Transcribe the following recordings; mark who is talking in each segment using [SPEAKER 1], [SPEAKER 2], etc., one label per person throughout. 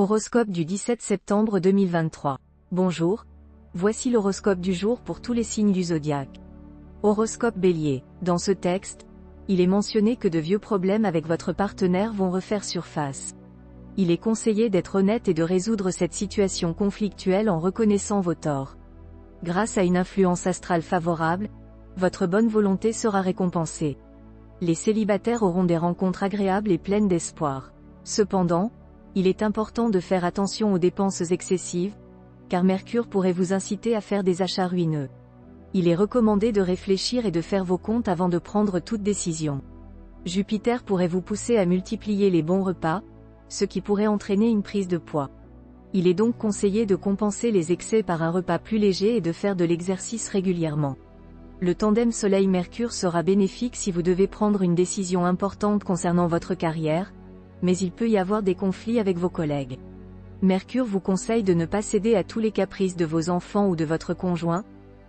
[SPEAKER 1] Horoscope du 17 septembre 2023. Bonjour, voici l'horoscope du jour pour tous les signes du zodiaque. Horoscope Bélier. Dans ce texte, il est mentionné que de vieux problèmes avec votre partenaire vont refaire surface. Il est conseillé d'être honnête et de résoudre cette situation conflictuelle en reconnaissant vos torts. Grâce à une influence astrale favorable, votre bonne volonté sera récompensée. Les célibataires auront des rencontres agréables et pleines d'espoir. Cependant, il est important de faire attention aux dépenses excessives, car Mercure pourrait vous inciter à faire des achats ruineux. Il est recommandé de réfléchir et de faire vos comptes avant de prendre toute décision. Jupiter pourrait vous pousser à multiplier les bons repas, ce qui pourrait entraîner une prise de poids. Il est donc conseillé de compenser les excès par un repas plus léger et de faire de l'exercice régulièrement. Le tandem Soleil-Mercure sera bénéfique si vous devez prendre une décision importante concernant votre carrière, mais il peut y avoir des conflits avec vos collègues. Mercure vous conseille de ne pas céder à tous les caprices de vos enfants ou de votre conjoint,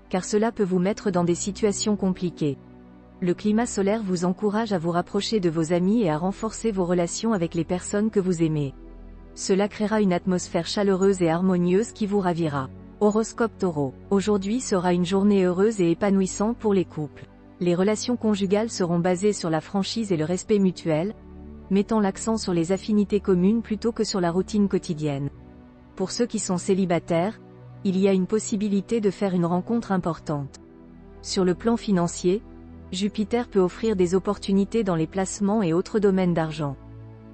[SPEAKER 1] car cela peut vous mettre dans des situations compliquées. Le climat solaire vous encourage à vous rapprocher de vos amis et à renforcer vos relations avec les personnes que vous aimez. Cela créera une atmosphère chaleureuse et harmonieuse qui vous ravira. Horoscope Taureau. Aujourd'hui sera une journée heureuse et épanouissante pour les couples. Les relations conjugales seront basées sur la franchise et le respect mutuel, mettant l'accent sur les affinités communes plutôt que sur la routine quotidienne. Pour ceux qui sont célibataires, il y a une possibilité de faire une rencontre importante. Sur le plan financier, Jupiter peut offrir des opportunités dans les placements et autres domaines d'argent.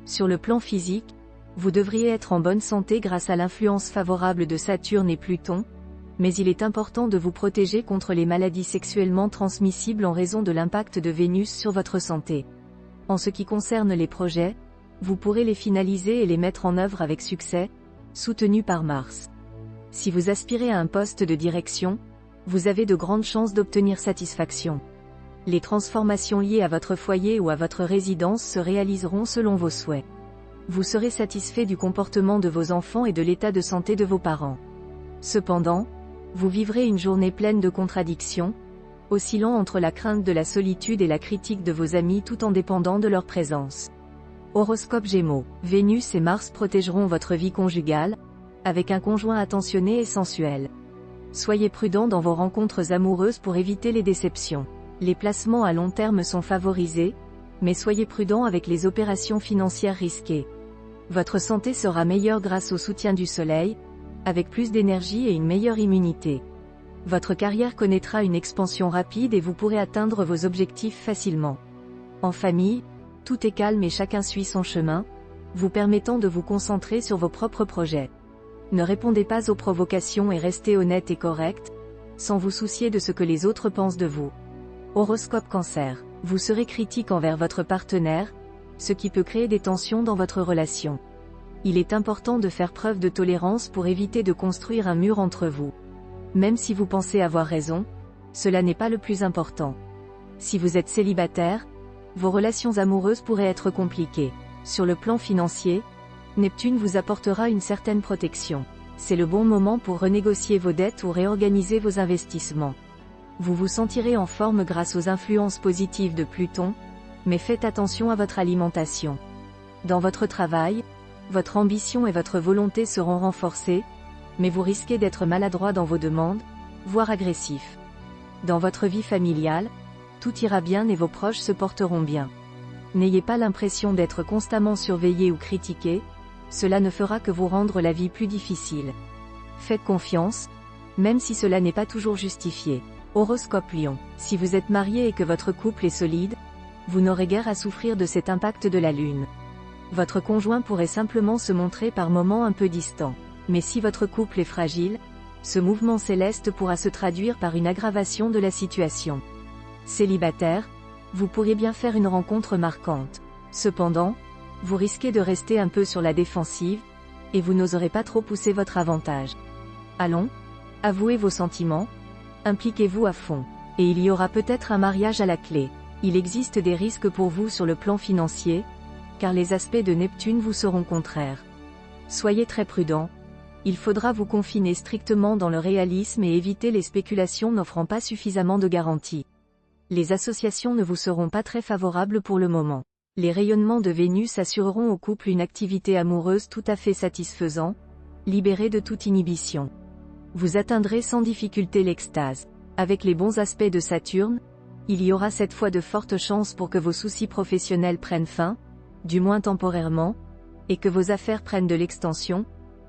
[SPEAKER 1] Sur le plan physique, vous devriez être en bonne santé grâce à l'influence favorable de Saturne et Pluton, mais il est important de vous protéger contre les maladies sexuellement transmissibles en raison de l'impact de Vénus sur votre santé. En ce qui concerne les projets, vous pourrez les finaliser et les mettre en œuvre avec succès, soutenus par Mars. Si vous aspirez à un poste de direction, vous avez de grandes chances d'obtenir satisfaction. Les transformations liées à votre foyer ou à votre résidence se réaliseront selon vos souhaits. Vous serez satisfait du comportement de vos enfants et de l'état de santé de vos parents. Cependant, vous vivrez une journée pleine de contradictions, oscillant entre la crainte de la solitude et la critique de vos amis tout en dépendant de leur présence. Horoscope Gémeaux. Vénus et Mars protégeront votre vie conjugale, avec un conjoint attentionné et sensuel. Soyez prudent dans vos rencontres amoureuses pour éviter les déceptions. Les placements à long terme sont favorisés, mais soyez prudent avec les opérations financières risquées. Votre santé sera meilleure grâce au soutien du Soleil, avec plus d'énergie et une meilleure immunité. Votre carrière connaîtra une expansion rapide et vous pourrez atteindre vos objectifs facilement. En famille, tout est calme et chacun suit son chemin, vous permettant de vous concentrer sur vos propres projets. Ne répondez pas aux provocations et restez honnête et correct, sans vous soucier de ce que les autres pensent de vous. Horoscope Cancer. Vous serez critique envers votre partenaire, ce qui peut créer des tensions dans votre relation. Il est important de faire preuve de tolérance pour éviter de construire un mur entre vous. Même si vous pensez avoir raison, cela n'est pas le plus important. Si vous êtes célibataire, vos relations amoureuses pourraient être compliquées. Sur le plan financier, Neptune vous apportera une certaine protection. C'est le bon moment pour renégocier vos dettes ou réorganiser vos investissements. Vous vous sentirez en forme grâce aux influences positives de Pluton, mais faites attention à votre alimentation. Dans votre travail, votre ambition et votre volonté seront renforcées, mais vous risquez d'être maladroit dans vos demandes, voire agressif. Dans votre vie familiale, tout ira bien et vos proches se porteront bien. N'ayez pas l'impression d'être constamment surveillé ou critiqué, cela ne fera que vous rendre la vie plus difficile. Faites confiance, même si cela n'est pas toujours justifié. Horoscope Lion. Si vous êtes marié et que votre couple est solide, vous n'aurez guère à souffrir de cet impact de la Lune. Votre conjoint pourrait simplement se montrer par moments un peu distant. Mais si votre couple est fragile, ce mouvement céleste pourra se traduire par une aggravation de la situation. Célibataire, vous pourriez bien faire une rencontre marquante. Cependant, vous risquez de rester un peu sur la défensive, et vous n'oserez pas trop pousser votre avantage. Allons, avouez vos sentiments, impliquez-vous à fond, et il y aura peut-être un mariage à la clé. Il existe des risques pour vous sur le plan financier, car les aspects de Neptune vous seront contraires. Soyez très prudent. Il faudra vous confiner strictement dans le réalisme et éviter les spéculations n'offrant pas suffisamment de garanties. Les associations ne vous seront pas très favorables pour le moment. Les rayonnements de Vénus assureront au couple une activité amoureuse tout à fait satisfaisante, libérée de toute inhibition. Vous atteindrez sans difficulté l'extase. Avec les bons aspects de Saturne, il y aura cette fois de fortes chances pour que vos soucis professionnels prennent fin, du moins temporairement, et que vos affaires prennent de l'extension,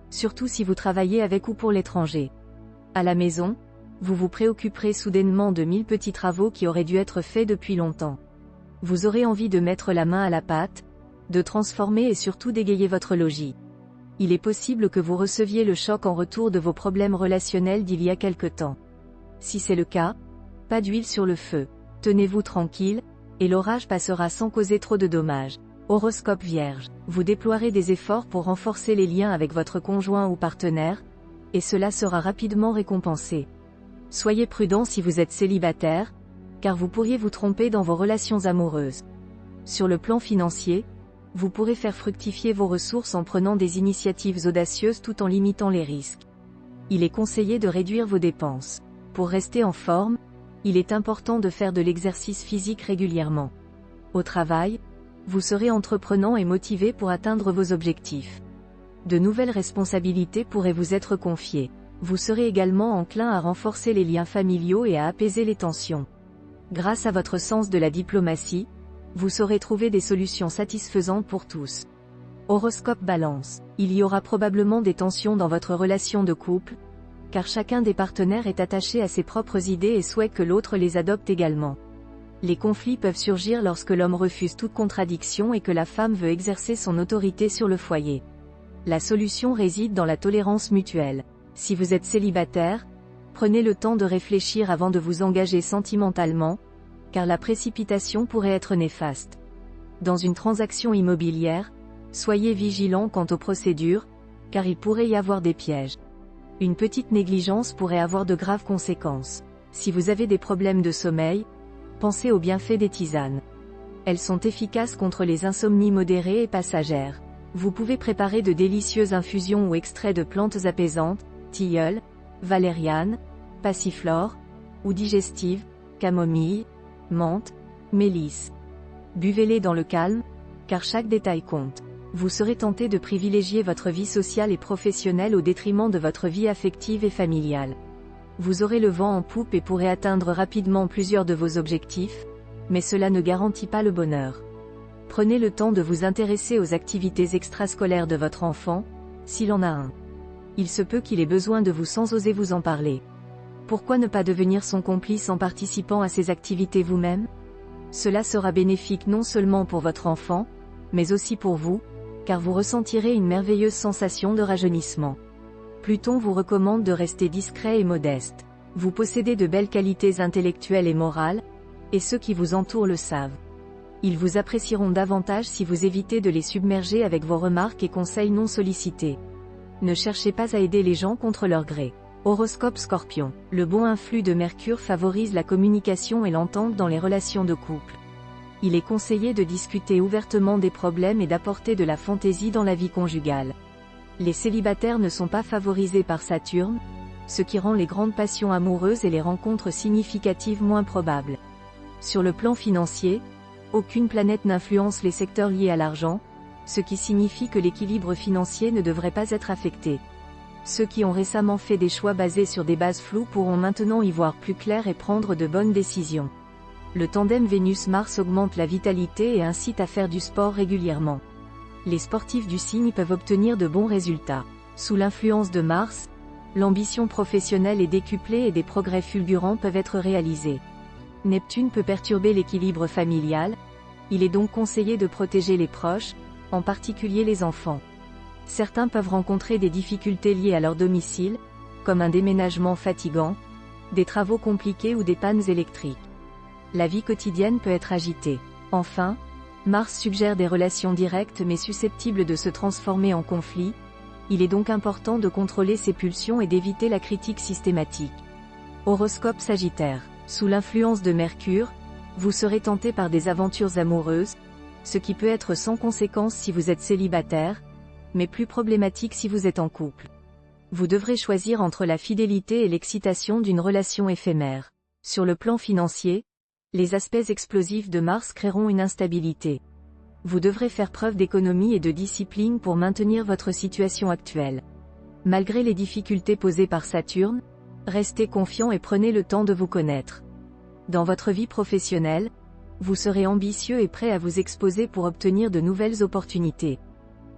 [SPEAKER 1] surtout si vous travaillez avec ou pour l'étranger. À la maison, vous vous préoccuperez soudainement de 1000 petits travaux qui auraient dû être faits depuis longtemps. Vous aurez envie de mettre la main à la pâte, de transformer et surtout d'égayer votre logis. Il est possible que vous receviez le choc en retour de vos problèmes relationnels d'il y a quelque temps. Si c'est le cas, pas d'huile sur le feu. Tenez-vous tranquille, et l'orage passera sans causer trop de dommages. Horoscope Vierge. Vous déploierez des efforts pour renforcer les liens avec votre conjoint ou partenaire, et cela sera rapidement récompensé. Soyez prudent si vous êtes célibataire, car vous pourriez vous tromper dans vos relations amoureuses. Sur le plan financier, vous pourrez faire fructifier vos ressources en prenant des initiatives audacieuses tout en limitant les risques. Il est conseillé de réduire vos dépenses. Pour rester en forme, il est important de faire de l'exercice physique régulièrement. Au travail, vous serez entreprenant et motivé pour atteindre vos objectifs. De nouvelles responsabilités pourraient vous être confiées. Vous serez également enclin à renforcer les liens familiaux et à apaiser les tensions. Grâce à votre sens de la diplomatie, vous saurez trouver des solutions satisfaisantes pour tous. Horoscope Balance. Il y aura probablement des tensions dans votre relation de couple, car chacun des partenaires est attaché à ses propres idées et souhaite que l'autre les adopte également. Les conflits peuvent surgir lorsque l'homme refuse toute contradiction et que la femme veut exercer son autorité sur le foyer. La solution réside dans la tolérance mutuelle. Si vous êtes célibataire, prenez le temps de réfléchir avant de vous engager sentimentalement, car la précipitation pourrait être néfaste. Dans une transaction immobilière, soyez vigilant quant aux procédures, car il pourrait y avoir des pièges. Une petite négligence pourrait avoir de graves conséquences. Si vous avez des problèmes de sommeil, pensez aux bienfaits des tisanes. Elles sont efficaces contre les insomnies modérées et passagères. Vous pouvez préparer de délicieuses infusions ou extraits de plantes apaisantes, tilleul, valériane, passiflore, ou digestives, camomille, menthe, mélisse. Buvez-les dans le calme, car chaque détail compte. Vous serez tenté de privilégier votre vie sociale et professionnelle au détriment de votre vie affective et familiale. Vous aurez le vent en poupe et pourrez atteindre rapidement plusieurs de vos objectifs, mais cela ne garantit pas le bonheur. Prenez le temps de vous intéresser aux activités extrascolaires de votre enfant, s'il en a un. Il se peut qu'il ait besoin de vous sans oser vous en parler. Pourquoi ne pas devenir son complice en participant à ces activités vous-même? Cela sera bénéfique non seulement pour votre enfant, mais aussi pour vous, car vous ressentirez une merveilleuse sensation de rajeunissement. Pluton vous recommande de rester discret et modeste. Vous possédez de belles qualités intellectuelles et morales, et ceux qui vous entourent le savent. Ils vous apprécieront davantage si vous évitez de les submerger avec vos remarques et conseils non sollicités. Ne cherchez pas à aider les gens contre leur gré. Horoscope Scorpion. Le bon influx de Mercure favorise la communication et l'entente dans les relations de couple. Il est conseillé de discuter ouvertement des problèmes et d'apporter de la fantaisie dans la vie conjugale. Les célibataires ne sont pas favorisés par Saturne, ce qui rend les grandes passions amoureuses et les rencontres significatives moins probables. Sur le plan financier, aucune planète n'influence les secteurs liés à l'argent, ce qui signifie que l'équilibre financier ne devrait pas être affecté. Ceux qui ont récemment fait des choix basés sur des bases floues pourront maintenant y voir plus clair et prendre de bonnes décisions. Le tandem Vénus-Mars augmente la vitalité et incite à faire du sport régulièrement. Les sportifs du signe peuvent obtenir de bons résultats. Sous l'influence de Mars, l'ambition professionnelle est décuplée et des progrès fulgurants peuvent être réalisés. Neptune peut perturber l'équilibre familial, il est donc conseillé de protéger les proches, en particulier les enfants. Certains peuvent rencontrer des difficultés liées à leur domicile, comme un déménagement fatigant, des travaux compliqués ou des pannes électriques. La vie quotidienne peut être agitée. Enfin, Mars suggère des relations directes mais susceptibles de se transformer en conflit, il est donc important de contrôler ses pulsions et d'éviter la critique systématique. Horoscope Sagittaire. Sous l'influence de Mercure, vous serez tenté par des aventures amoureuses, ce qui peut être sans conséquence si vous êtes célibataire, mais plus problématique si vous êtes en couple. Vous devrez choisir entre la fidélité et l'excitation d'une relation éphémère. Sur le plan financier, les aspects explosifs de Mars créeront une instabilité. Vous devrez faire preuve d'économie et de discipline pour maintenir votre situation actuelle. Malgré les difficultés posées par Saturne, restez confiant et prenez le temps de vous connaître. Dans votre vie professionnelle, vous serez ambitieux et prêt à vous exposer pour obtenir de nouvelles opportunités.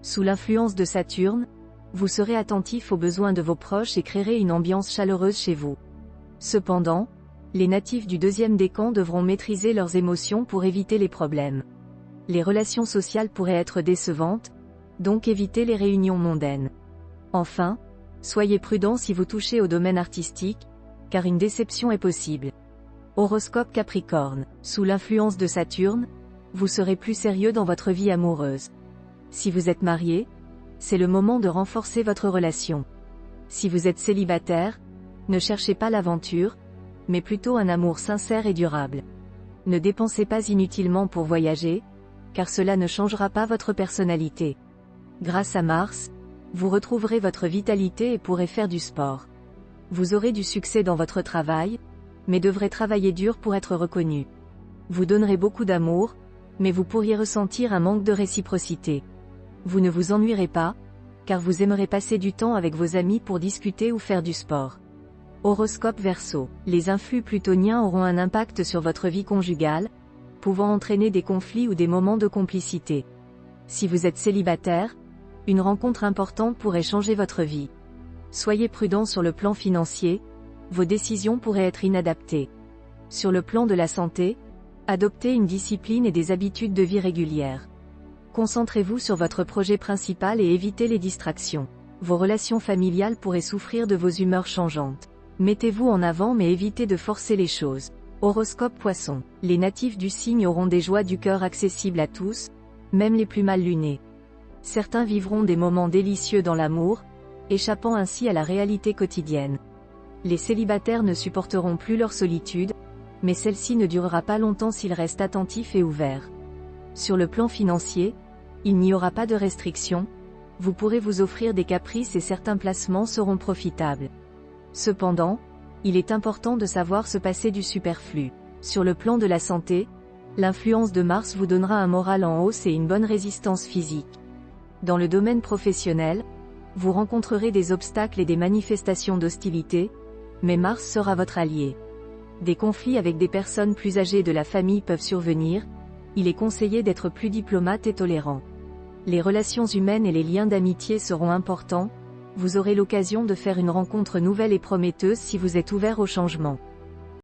[SPEAKER 1] Sous l'influence de Saturne, vous serez attentif aux besoins de vos proches et créerez une ambiance chaleureuse chez vous. Cependant, les natifs du deuxième décan devront maîtriser leurs émotions pour éviter les problèmes. Les relations sociales pourraient être décevantes, donc évitez les réunions mondaines. Enfin, soyez prudent si vous touchez au domaine artistique, car une déception est possible. Horoscope Capricorne. Sous l'influence de Saturne, vous serez plus sérieux dans votre vie amoureuse. Si vous êtes marié, c'est le moment de renforcer votre relation. Si vous êtes célibataire, ne cherchez pas l'aventure, mais plutôt un amour sincère et durable. Ne dépensez pas inutilement pour voyager, car cela ne changera pas votre personnalité. Grâce à Mars, vous retrouverez votre vitalité et pourrez faire du sport. Vous aurez du succès dans votre travail, mais devrez travailler dur pour être reconnu. Vous donnerez beaucoup d'amour, mais vous pourriez ressentir un manque de réciprocité. Vous ne vous ennuierez pas, car vous aimerez passer du temps avec vos amis pour discuter ou faire du sport. Horoscope Verseau. Les influx plutoniens auront un impact sur votre vie conjugale, pouvant entraîner des conflits ou des moments de complicité. Si vous êtes célibataire, une rencontre importante pourrait changer votre vie. Soyez prudent sur le plan financier, vos décisions pourraient être inadaptées. Sur le plan de la santé, adoptez une discipline et des habitudes de vie régulières. Concentrez-vous sur votre projet principal et évitez les distractions. Vos relations familiales pourraient souffrir de vos humeurs changeantes. Mettez-vous en avant mais évitez de forcer les choses. Horoscope Poisson. Les natifs du signe auront des joies du cœur accessibles à tous, même les plus mal lunés. Certains vivront des moments délicieux dans l'amour, échappant ainsi à la réalité quotidienne. Les célibataires ne supporteront plus leur solitude, mais celle-ci ne durera pas longtemps s'ils restent attentifs et ouverts. Sur le plan financier, il n'y aura pas de restrictions, vous pourrez vous offrir des caprices et certains placements seront profitables. Cependant, il est important de savoir se passer du superflu. Sur le plan de la santé, l'influence de Mars vous donnera un moral en hausse et une bonne résistance physique. Dans le domaine professionnel, vous rencontrerez des obstacles et des manifestations d'hostilité, mais Mars sera votre allié. Des conflits avec des personnes plus âgées de la famille peuvent survenir, il est conseillé d'être plus diplomate et tolérant. Les relations humaines et les liens d'amitié seront importants, vous aurez l'occasion de faire une rencontre nouvelle et prometteuse si vous êtes ouvert au changement.